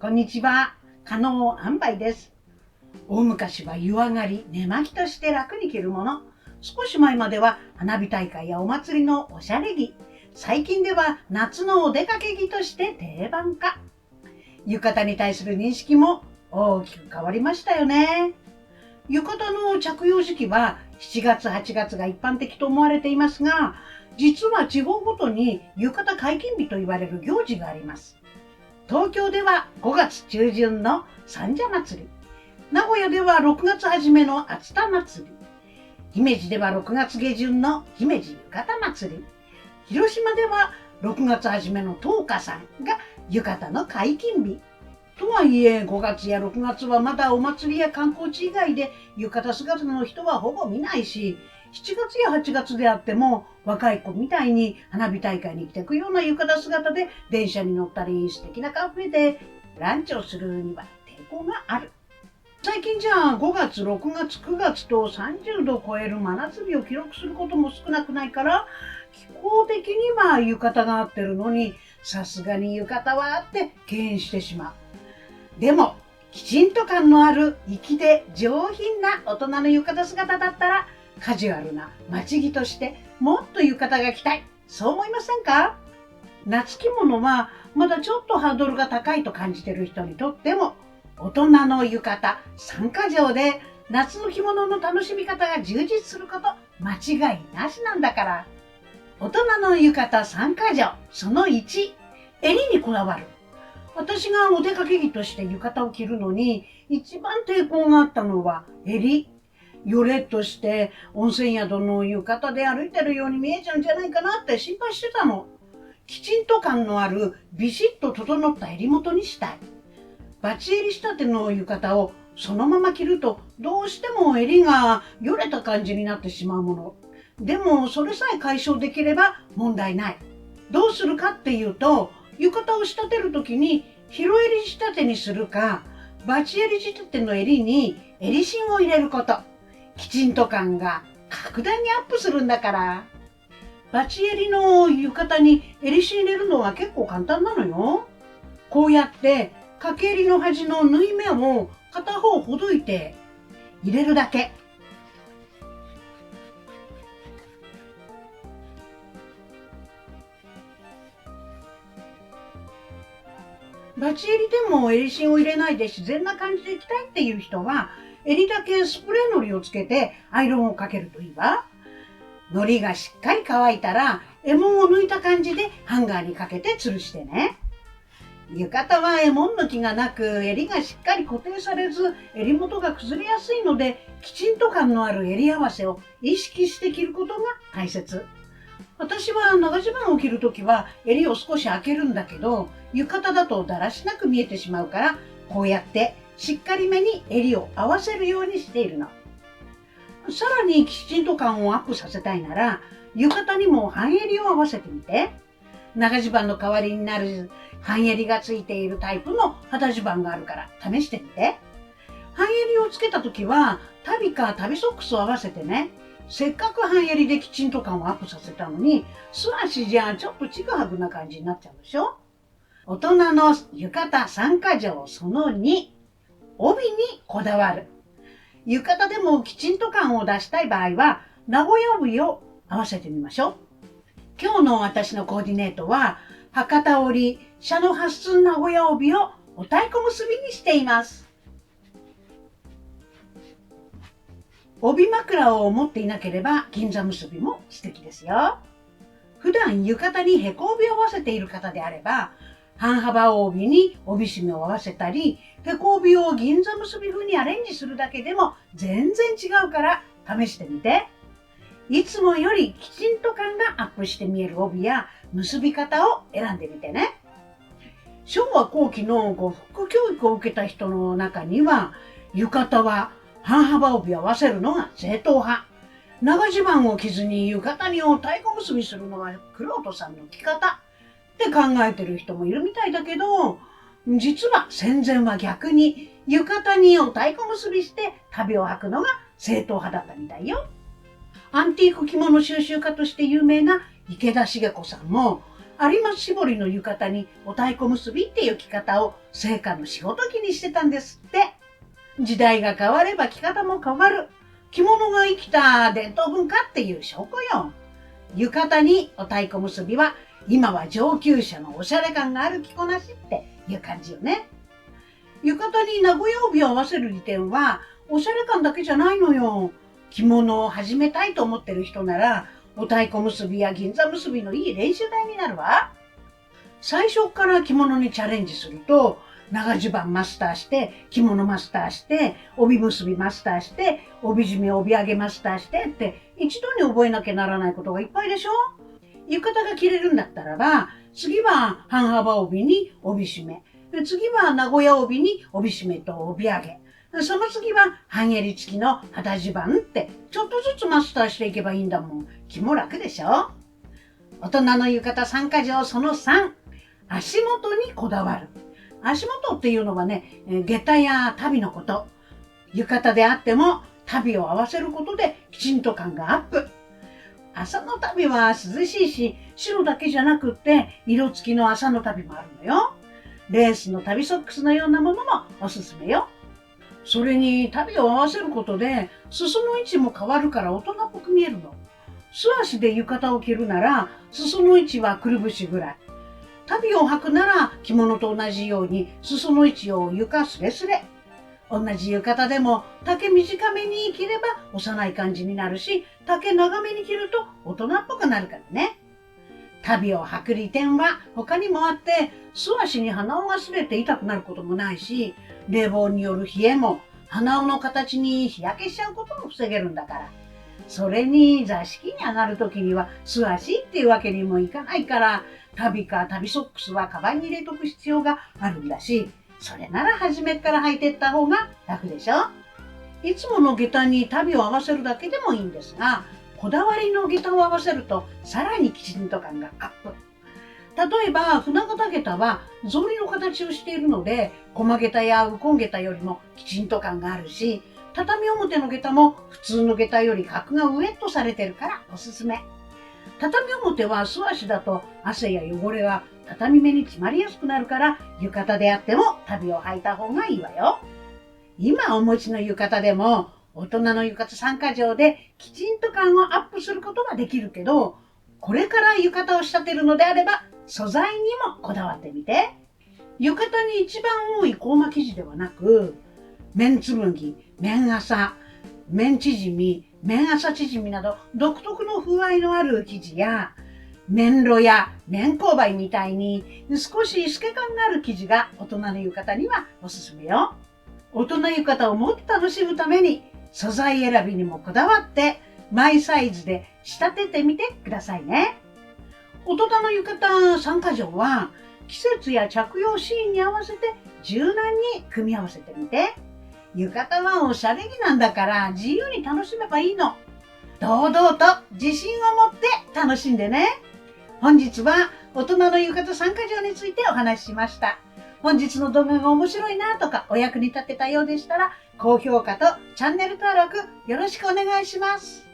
こんにちは、加納安梅です。大昔は湯上がり、寝巻きとして楽に着るもの。少し前までは花火大会やお祭りのおしゃれ着。最近では夏のお出かけ着として定番化。浴衣に対する認識も大きく変わりましたよね。浴衣の着用時期は7月、8月が一般的と思われていますが、実は地方ごとに浴衣解禁日と言われる行事があります。東京では5月中旬の三社祭り、名古屋では6月初めの熱田祭り、姫路では6月下旬の姫路浴衣祭り、広島では6月初めの十日さんが浴衣の解禁日。とはいえ5月や6月はまだお祭りや観光地以外で浴衣姿の人はほぼ見ないし、7月や8月であっても若い子みたいに花火大会に着てくような浴衣姿で電車に乗ったり素敵なカフェでランチをするには抵抗がある。最近じゃあ5月、6月、9月と30度を超える真夏日を記録することも少なくないから、気候的には浴衣が合ってるのにさすがに浴衣はって敬遠してしまう。でもきちんと感のある粋で上品な大人の浴衣姿だったらカジュアルな街着としてもっと浴衣が着たい。そう思いませんか？夏着物はまだちょっとハードルが高いと感じている人にとっても大人の浴衣3か条で夏の着物の楽しみ方が充実すること間違いなしなんだから。大人の浴衣3か条その1、襟にこだわる。私がお出かけ着として浴衣を着るのに一番抵抗があったのは襟。よれっとして温泉宿の浴衣で歩いてるように見えちゃうんじゃないかなって心配してたの。きちんと感のあるビシッと整った襟元にしたい。バチ襟仕立ての浴衣をそのまま着るとどうしても襟がよれた感じになってしまうもの。でもそれさえ解消できれば問題ない。どうするかっていうと、浴衣を仕立てるときに広襟仕立てにするか、バチ襟仕立ての襟に襟芯を入れること。きちんと感が格段にアップするんだから。バチ襟の浴衣に襟芯入れるのは結構簡単なのよ。こうやって掛け襟の端の縫い目を片方ほどいて入れるだけ。バチ襟でも襟芯を入れないで自然な感じで着たいっていう人は、襟だけスプレーのりをつけてアイロンをかけるといいわ。のりがしっかり乾いたら、衣紋を抜いた感じでハンガーにかけて吊るしてね。浴衣は衣紋抜きがなく、襟がしっかり固定されず、襟元が崩れやすいので、きちんと感のある襟合わせを意識して着ることが大切。私は長襦袢を着るときは襟を少し開けるんだけど、浴衣だとだらしなく見えてしまうから、こうやってしっかりめに襟を合わせるようにしているの。さらにきちんと感をアップさせたいなら、浴衣にも半襟を合わせてみて。長襦袢の代わりになる半襟がついているタイプの肌襦袢があるから試してみて。半襟をつけたときは足袋か足袋ソックスを合わせてね。せっかく半襟できちんと感をアップさせたのに、素足じゃちょっとちぐはぐな感じになっちゃうでしょ。大人の浴衣3か条その2、帯にこだわる。浴衣でもきちんと感を出したい場合は、名古屋帯を合わせてみましょう。今日の私のコーディネートは、博多織シャノハッスン名古屋帯をお太鼓結びにしています。帯枕を持っていなければ銀座結びも素敵ですよ。普段浴衣にへこ帯を合わせている方であれば、半幅帯に帯締めを合わせたり、へこ帯を銀座結び風にアレンジするだけでも全然違うから試してみて。いつもよりきちんと感がアップして見える帯や結び方を選んでみてね。昭和後期の呉服教育を受けた人の中には、浴衣は半幅帯を合わせるのが正統派。長襦袢を着ずに浴衣に太鼓結びするのが玄人さんの着方って考えてる人もいるみたいだけど、実は戦前は逆に浴衣に太鼓結びして旅を履くのが正統派だったみたいよ。アンティーク着物収集家として有名な池田茂子さんも有松絞りの浴衣にお太鼓結びっていう着方を生家の仕事着にしてたんですって。時代が変われば着方も変わる。着物が生きた伝統文化っていう証拠よ。浴衣にお太鼓結びは今は上級者のおしゃれ感がある着こなしっていう感じよね。浴衣に名古屋帯を合わせる利点はおしゃれ感だけじゃないのよ。着物を始めたいと思ってる人ならお太鼓結びや銀座結びのいい練習台になるわ。最初から着物にチャレンジすると長襦袢マスターして、着物マスターして、帯結びマスターして、帯締め帯揚げマスターしてって一度に覚えなきゃならないことがいっぱいでしょ。浴衣が着れるんだったらば、次は半幅帯に帯締め、次は名古屋帯に帯締めと帯揚げ、その次は半襟付きの肌襦袢ってちょっとずつマスターしていけばいいんだもん。気も楽でしょ。大人の浴衣参加条その3、足元にこだわる。足元っていうのはね、下駄や足袋のこと。浴衣であっても足袋を合わせることできちんと感がアップ。麻の足袋は涼しいし、白だけじゃなくって色付きの麻の足袋もあるのよ。レースの旅ソックスのようなものもおすすめよ。それに足袋を合わせることで裾の位置も変わるから大人っぽく見えるの。素足で浴衣を着るなら裾の位置はくるぶしぐらい。足袋を履くなら着物と同じように裾の位置を床すれすれ。同じ浴衣でも丈短めに着れば幼い感じになるし、丈長めに着ると大人っぽくなるからね。足袋を履く利点は他にもあって、素足に鼻緒が擦れて痛くなることもないし、冷房による冷えも鼻緒の形に日焼けしちゃうことも防げるんだから。それに座敷に上がるときには素足っていうわけにもいかないから、足袋か足袋ソックスはカバンに入れとく必要があるんだし、それなら初めから履いていった方が楽でしょ。いつもの下駄に足袋を合わせるだけでもいいんですが、こだわりの下駄を合わせるとさらにきちんと感がアップ。例えば船形下駄は草履の形をしているので、駒下駄やウコン下駄よりもきちんと感があるし、畳表の下駄も普通の下駄より格がウエットされてるからおすすめ。畳表は素足だと汗や汚れは畳目に詰まりやすくなるから、浴衣であっても足袋を履いた方がいいわよ。今お持ちの浴衣でも大人の浴衣参加条できちんと感をアップすることができるけど、これから浴衣を仕立てるのであれば素材にもこだわってみて。浴衣に一番多いコーマ生地ではなく、綿紬、綿麻、綿縮み、綿麻縮みなど独特の風合いのある生地や、綿炉や綿勾配みたいに少し透け感がある生地が大人の浴衣にはおすすめよ。大人浴衣をもっと楽しむために素材選びにもこだわってマイサイズで仕立ててみてくださいね。大人の浴衣参加条は季節や着用シーンに合わせて柔軟に組み合わせてみて。浴衣はおしゃれ着なんだから自由に楽しめばいいの。堂々と自信を持って楽しんでね。本日は大人の浴衣参加条についてお話ししました。本日の動画が面白いなとかお役に立てたようでしたら、高評価とチャンネル登録よろしくお願いします。